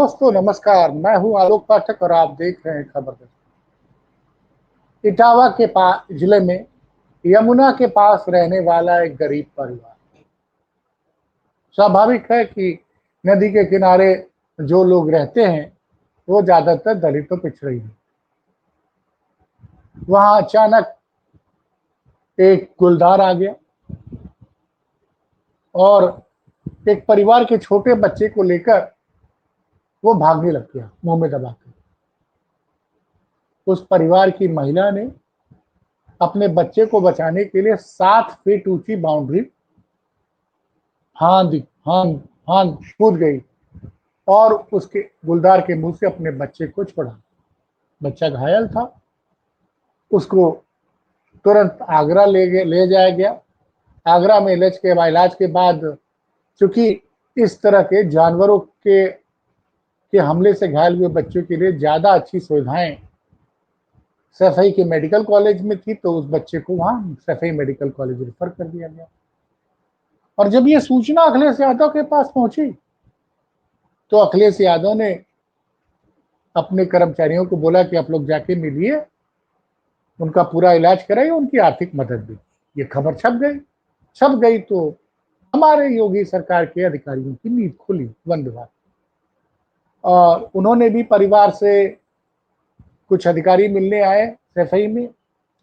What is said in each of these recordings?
दोस्तों नमस्कार, मैं हूं आलोक पाठक और आप देख रहे हैं खबर इटावा के पास जिले में यमुना के पास रहने वाला एक गरीब परिवार। स्वाभाविक है कि नदी के किनारे जो लोग रहते हैं वो ज्यादातर दलित और पिछड़े हैं। वहां अचानक एक गुलदार आ गया और एक परिवार के छोटे बच्चे को लेकर वो भागने लग गया मुंह में दबाकर। उस परिवार की महिला ने अपने बच्चे को बचाने के लिए 7 फीट ऊंची बाउंड्री फांद फांद फांद कूद गई और उसके गुलदार के मुंह से अपने बच्चे को छुड़ा। बच्चा घायल था, उसको तुरंत आगरा ले जाया गया। आगरा में इलाज के बाद चूंकि इस तरह के जानवरों के हमले से घायल हुए बच्चों के लिए ज्यादा अच्छी सुविधाएं सफाई के मेडिकल कॉलेज में थी, तो उस बच्चे को वहां सफाई मेडिकल कॉलेज रेफर कर दिया गया। और जब ये सूचना अखिलेश यादव के पास पहुंची तो अखिलेश यादव ने अपने कर्मचारियों को बोला कि आप लोग जाके मिलिए, उनका पूरा इलाज कराइए, उनकी आर्थिक मदद भी। ये खबर छप गई तो हमारे योगी सरकार के अधिकारियों की नींद खुली, वन विभाग। और उन्होंने भी परिवार से कुछ अधिकारी मिलने आए सफाई में,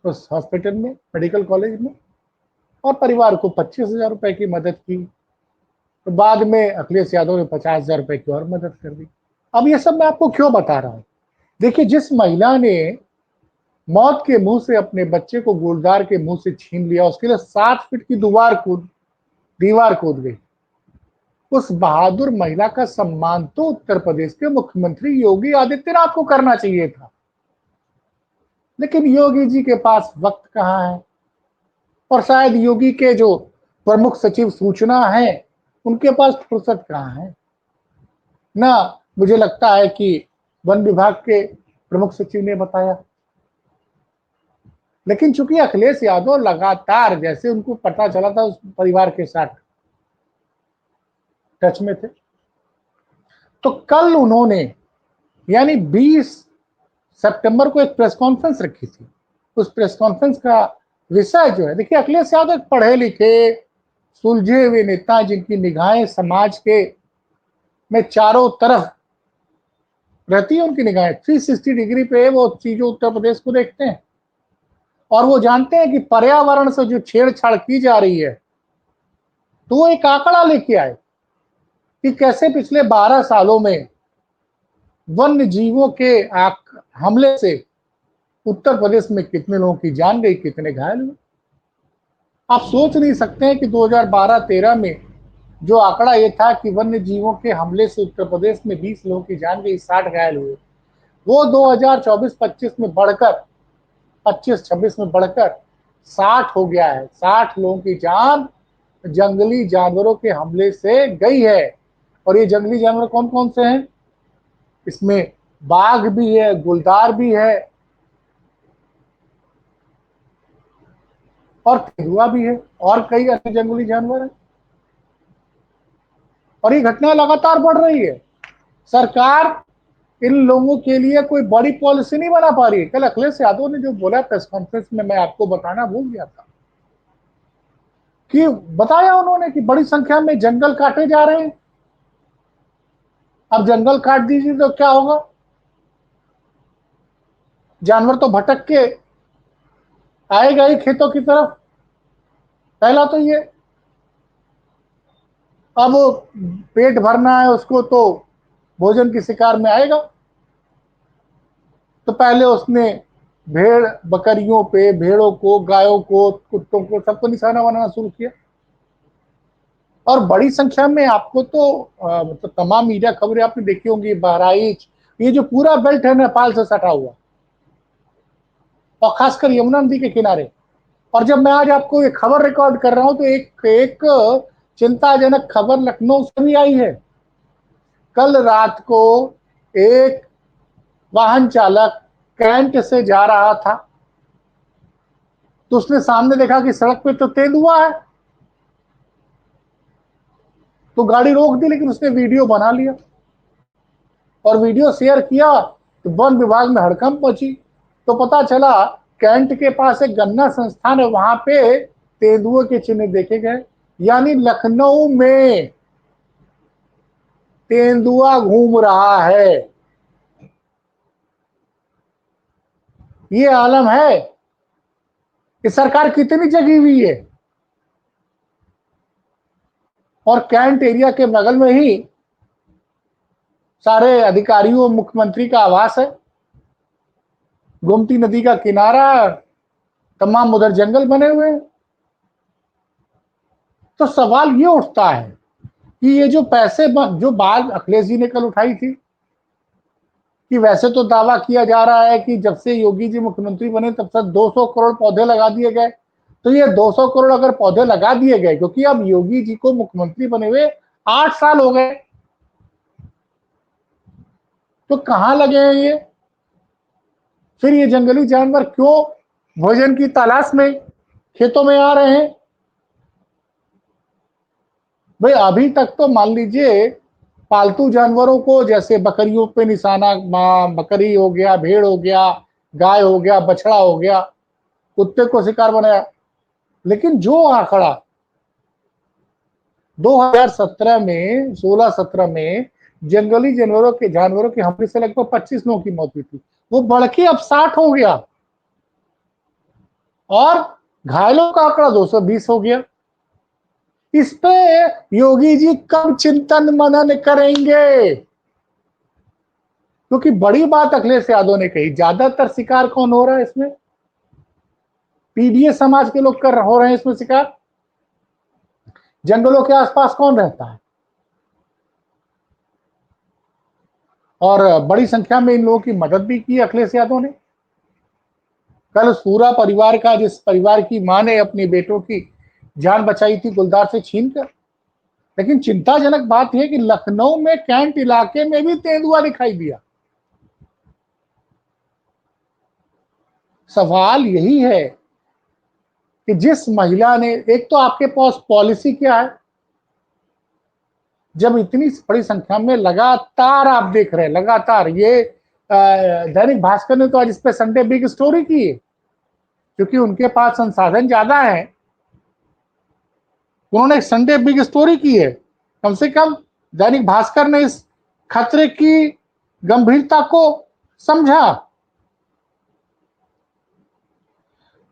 उस हॉस्पिटल में, मेडिकल कॉलेज में, और परिवार को 25,000 रुपए की मदद की। तो बाद में अखिलेश यादव ने 50,000 रुपए की और मदद कर दी। अब ये सब मैं आपको क्यों बता रहा हूं? देखिए, जिस महिला ने मौत के मुंह से अपने बच्चे को गुलदार के मुंह से छीन लिया, उसके लिए 7 फीट की दीवार कूद गई। उस बहादुर महिला का सम्मान तो उत्तर प्रदेश के मुख्यमंत्री योगी आदित्यनाथ को करना चाहिए था, लेकिन योगी जी के पास वक्त कहाँ है। और शायद योगी के जो प्रमुख सचिव सूचना है उनके पास फुर्सत कहाँ है ना। मुझे लगता है कि वन विभाग के प्रमुख सचिव ने बताया, लेकिन चूंकि अखिलेश यादव लगातार, जैसे उनको पता चला था, उस परिवार के साथ टच में थे, तो कल उन्होंने यानी 20 सितंबर को एक प्रेस कॉन्फ्रेंस रखी थी। उस प्रेस कॉन्फ्रेंस का विषय जो है, देखिए, अखिलेश यादव एक पढ़े लिखे सुलझे हुए नेता, जिनकी निगाहें समाज के में चारों तरफ रहती है। उनकी निगाहें 360 डिग्री पे वो चीजों उत्तर प्रदेश को देखते हैं और वो जानते हैं कि पर्यावरण से जो छेड़छाड़ की जा रही है, तो वो एक आंकड़ा लेके आए कि कैसे पिछले 12 सालों में वन्य जीवों के हमले से उत्तर प्रदेश में कितने लोगों की जान गई, कितने घायल हुए। आप सोच नहीं सकते हैं कि 2012-13 में जो आंकड़ा ये था कि वन्य जीवों के हमले से उत्तर प्रदेश में 20 लोगों की जान गई, 60 घायल हुए, वो 2024-25 में बढ़कर 25-26 में बढ़कर 60 हो गया है। 60 लोगों की जान जंगली जानवरों के हमले से गई है। और ये जंगली जानवर कौन कौन से हैं? इसमें बाघ भी है, गुलदार भी है और तेंदुआ भी है और कई अन्य जंगली जानवर हैं। और ये घटना लगातार बढ़ रही है। सरकार इन लोगों के लिए कोई बड़ी पॉलिसी नहीं बना पा रही है। कल अखिलेश यादव ने जो बोला प्रेस कॉन्फ्रेंस में, मैं आपको बताना भूल गया था, कि बताया उन्होंने कि बड़ी संख्या में जंगल काटे जा रहे हैं। अब जंगल काट दीजिए तो क्या होगा? जानवर तो भटक के आएगा ही खेतों की तरफ। पहला तो ये, अब पेट भरना है उसको तो भोजन की शिकार में आएगा। तो पहले उसने भेड़ बकरियों पे, भेड़ों को, गायों को, कुत्तों को, सबको निशाना बनाना शुरू किया। और बड़ी संख्या में आपको तो मतलब तमाम मीडिया खबरें आपने देखी होंगी, बहराइच, ये जो पूरा बेल्ट है नेपाल से सटा हुआ, और खासकर यमुना नदी के किनारे। और जब मैं आज आपको ये खबर रिकॉर्ड कर रहा हूं तो एक चिंताजनक खबर लखनऊ से भी आई है। कल रात को एक वाहन चालक कैंट से जा रहा था, तो उसने सामने देखा कि सड़क पे तो तेंदुआ है, तो गाड़ी रोक दी, लेकिन उसने वीडियो बना लिया। और वीडियो शेयर किया तो वन विभाग में हड़कंप मची। तो पता चला कैंट के पास एक गन्ना संस्थान है, वहां पे तेंदुए के चिन्ह देखे गए। यानी लखनऊ में तेंदुआ घूम रहा है। ये आलम है कि सरकार कितनी जगी हुई है। और कैंट एरिया के बगल में ही सारे अधिकारियों मुख्यमंत्री का आवास है, गोमती नदी का किनारा, तमाम उधर जंगल बने हुए हैं। तो सवाल ये उठता है कि ये जो पैसे जो बात अखिलेश जी ने कल उठाई थी कि वैसे तो दावा किया जा रहा है कि जब से योगी जी मुख्यमंत्री बने तब तक 200 करोड़ पौधे लगा दिए गए। तो ये 200 करोड़ अगर पौधे लगा दिए गए, क्योंकि अब योगी जी को मुख्यमंत्री बने हुए 8 साल हो गए, तो कहां लगे हैं ये? फिर ये जंगली जानवर क्यों भोजन की तलाश में खेतों में आ रहे हैं? भाई अभी तक तो मान लीजिए पालतू जानवरों को, जैसे बकरियों पे निशाना, बकरी हो गया, भेड़ हो गया, गाय हो गया, बछड़ा हो गया, कुत्ते को शिकार बनाया। लेकिन जो आंकड़ा 2017 में 16-17 में जंगली जानवरों के हमले से लगभग 25 लोगों की मौत हुई थी, वो बढ़ के अब 60 हो गया और घायलों का आंकड़ा 220 हो गया। इस पे योगी जी कब चिंतन मनन करेंगे? क्योंकि बड़ी बात अखिलेश यादव ने कही, ज्यादातर शिकार कौन हो रहा है इसमें? पीडीए समाज के लोग हो रहे हैं इसमें शिकार। जंगलों के आसपास कौन रहता है? और बड़ी संख्या में इन लोगों की मदद भी की अखिलेश यादव ने। कल पूरा परिवार का, जिस परिवार की मां ने अपनी बेटों की जान बचाई थी गुलदार से छीनकर। लेकिन चिंताजनक बात यह कि लखनऊ में कैंट इलाके में भी तेंदुआ दिखाई दिया। सवाल यही है कि जिस महिला ने, एक तो आपके पास पॉलिसी क्या है, जब इतनी बड़ी संख्या में लगातार आप देख रहे हैं, लगातार ये दैनिक भास्कर ने तो आज इस पे संडे बिग स्टोरी की है, क्योंकि उनके पास संसाधन ज्यादा है। उन्होंने एक संडे बिग स्टोरी की है। कम से कम दैनिक भास्कर ने इस खतरे की गंभीरता को समझा।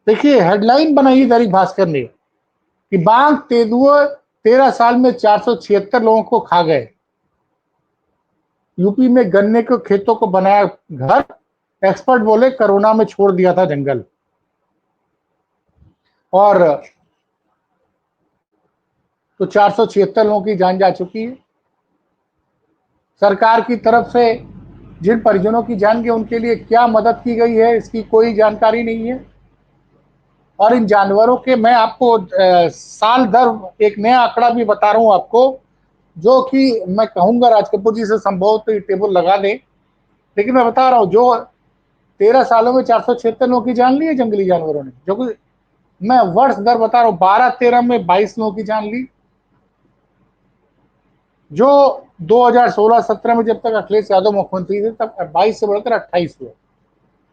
देखिए हेडलाइन बनाई दैनिक भास्कर ने कि बाघ तेंदुए 13 साल में 476 लोगों को खा गए। यूपी में गन्ने के खेतों को बनाया घर, एक्सपर्ट बोले कोरोना में छोड़ दिया था जंगल। और तो 476 लोगों की जान जा चुकी है। सरकार की तरफ से जिन परिजनों की जान गई उनके लिए क्या मदद की गई है इसकी कोई जानकारी नहीं है। और इन जानवरों के, मैं आपको साल दर एक नया आंकड़ा भी बता रहा हूं आपको, जो कि मैं कहूंगा राज कपूर जी से संभव तो ये टेबल लगा दें। लेकिन मैं बता रहा हूं, जो 13 सालों में 476 लोगों की जान ली है जंगली जानवरों ने, जो कि मैं वर्ष दर बता रहा हूं, 12-13 में 22 लोगों की जान ली, जो 2016-17 में जब तक अखिलेश यादव मुख्यमंत्री थे तब 22 से बढ़कर 28 हुए।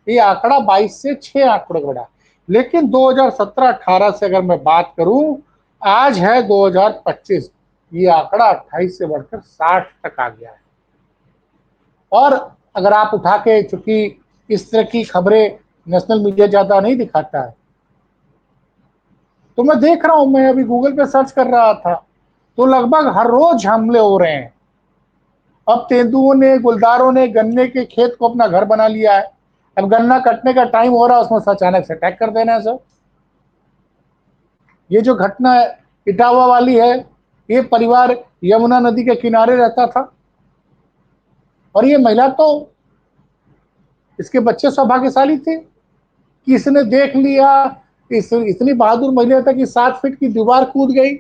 ये आंकड़ा 22 से 6 आंकड़े बढ़ा। लेकिन 2017-18 से अगर मैं बात करूं, आज है 2025, ये आंकड़ा 28 से बढ़कर 60 तक आ गया है। और अगर आप उठा के, चूंकि इस तरह की खबरें नेशनल मीडिया ज्यादा नहीं दिखाता है, तो मैं देख रहा हूं, मैं अभी गूगल पे सर्च कर रहा था, तो लगभग हर रोज हमले हो रहे हैं। अब तेंदुओं ने, गुलदारों ने गन्ने के खेत को अपना घर बना लिया है। अब गन्ना कटने का टाइम हो रहा है, उसमें अचानक से अटैक कर देना है सर। ये जो घटना इटावा वाली है, ये परिवार यमुना नदी के किनारे रहता था और ये महिला तो, इसके बच्चे सौभाग्यशाली थे कि इसने देख लिया। इतनी बहादुर महिला था कि 7 फीट की दीवार कूद गई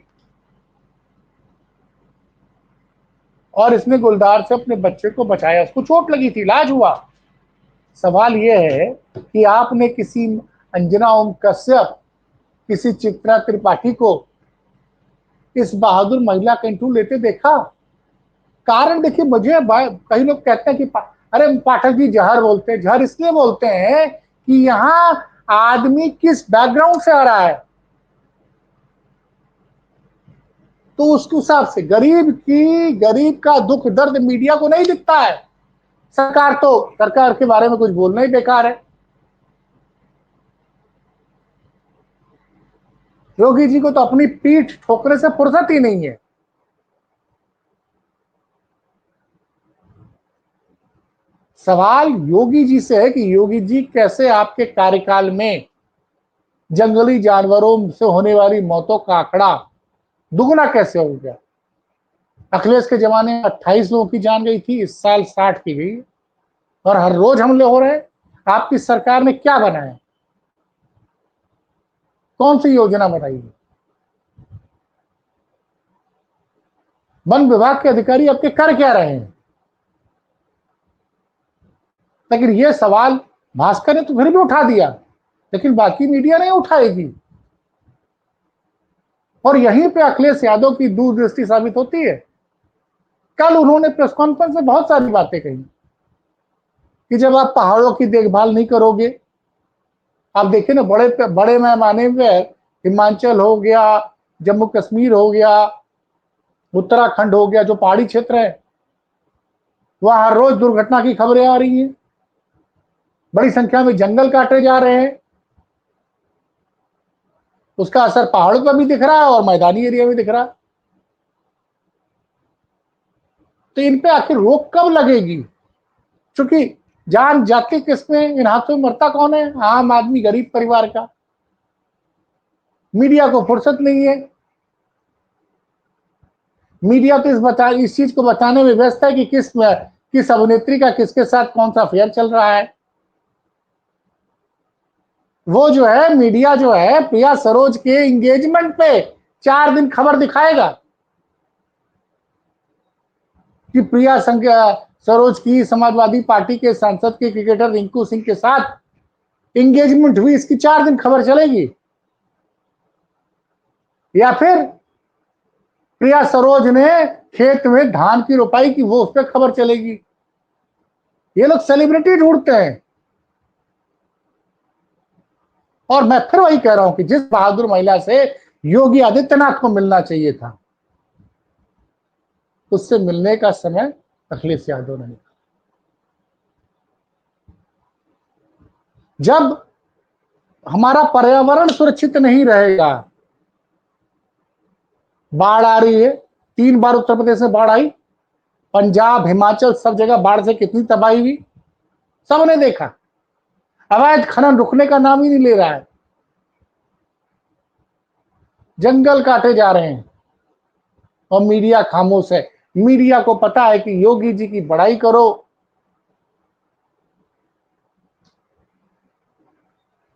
और इसने गुलदार से अपने बच्चे को बचाया। उसको चोट लगी थी, इलाज हुआ। सवाल यह है कि आपने किसी अंजना ओम कश्यप, किसी चित्रा त्रिपाठी को इस बहादुर महिला का इंटरव्यू लेते देखा? कारण देखिए, मुझे कई लोग कहते हैं कि अरे पाठक जी जहर बोलते हैं। जहर इसलिए बोलते हैं कि यहां आदमी किस बैकग्राउंड से आ रहा है, तो उसके हिसाब से गरीब का दुख दर्द मीडिया को नहीं दिखता है। सरकार के बारे में कुछ बोलना ही बेकार है। योगी जी को तो अपनी पीठ ठोकने से फुर्सत ही नहीं है। सवाल योगी जी से है कि योगी जी कैसे आपके कार्यकाल में जंगली जानवरों से होने वाली मौतों का आंकड़ा दुगना कैसे हो गया। अखिलेश के जमाने में 28 लोगों की जान गई थी, इस साल 60 की गई और हर रोज हमले हो रहे हैं। आपकी सरकार ने क्या बनाया, कौन सी योजना बनाई है? वन विभाग के अधिकारी आपके कर क्या रहे हैं? लेकिन यह सवाल भास्कर ने तो फिर भी उठा दिया, लेकिन बाकी मीडिया नहीं उठाएगी। और यहीं पे अखिलेश यादव की दूरदृष्टि साबित होती है। कल उन्होंने प्रेस कॉन्फ्रेंस में बहुत सारी बातें कही कि जब आप पहाड़ों की देखभाल नहीं करोगे, आप देखिए ना, बड़े बड़े पैमाने पर हिमाचल हो गया, जम्मू कश्मीर हो गया, उत्तराखंड हो गया, जो पहाड़ी क्षेत्र है, वहां हर रोज दुर्घटना की खबरें आ रही हैं। बड़ी संख्या में जंगल काटे जा रहे हैं। उसका असर पहाड़ों पर भी दिख रहा है और मैदानी एरिया में दिख रहा है। तो इन पे आखिर रोक कब लगेगी? क्योंकि जान जाती किसमें, इन हाथों में मरता कौन है? आम आदमी, गरीब परिवार का। मीडिया को फुर्सत नहीं है। मीडिया तो इस चीज को बताने में व्यस्त है कि किस अभिनेत्री का किसके साथ कौन सा अफेयर चल रहा है। वो जो है, मीडिया जो है, प्रिया सरोज के एंगेजमेंट पे 4 दिन खबर दिखाएगा कि सरोज की समाजवादी पार्टी के सांसद के क्रिकेटर रिंकू सिंह के साथ एंगेजमेंट हुई। इसकी 4 दिन खबर चलेगी। या फिर प्रिया सरोज ने खेत में धान की रोपाई की, वो उस पर खबर चलेगी। ये लोग सेलिब्रिटी ढूंढते हैं। और मैं फिर वही कह रहा हूं कि जिस बहादुर महिला से योगी आदित्यनाथ को मिलना चाहिए था, उससे मिलने का समय अखिलेश यादव ने। जब हमारा पर्यावरण सुरक्षित नहीं रहेगा, बाढ़ आ रही है, 3 बार उत्तर प्रदेश में बाढ़ आई, पंजाब, हिमाचल, सब जगह बाढ़ से कितनी तबाही हुई, सबने देखा। अवैध खनन रुकने का नाम ही नहीं ले रहा है। जंगल काटे जा रहे हैं और मीडिया खामोश है। मीडिया को पता है कि योगी जी की बड़ाई करो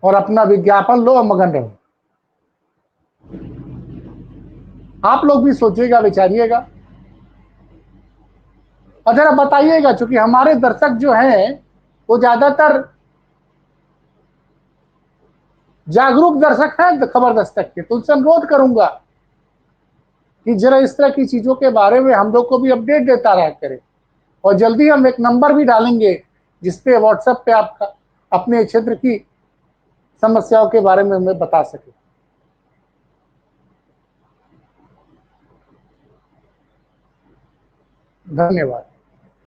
और अपना विज्ञापन लो और मगन रहो। आप लोग भी सोचिएगा, विचारिएगा और जरा बताइएगा, क्योंकि हमारे दर्शक जो हैं वो ज्यादातर जागरूक दर्शक हैं खबर दस्तक के। तो उनसे अनुरोध करूंगा कि जरा इस तरह की चीजों के बारे में हम लोग को भी अपडेट देता रहा करें। और जल्दी हम एक नंबर भी डालेंगे जिसपे व्हाट्सएप पे आपका अपने क्षेत्र की समस्याओं के बारे में हमें बता सके। धन्यवाद।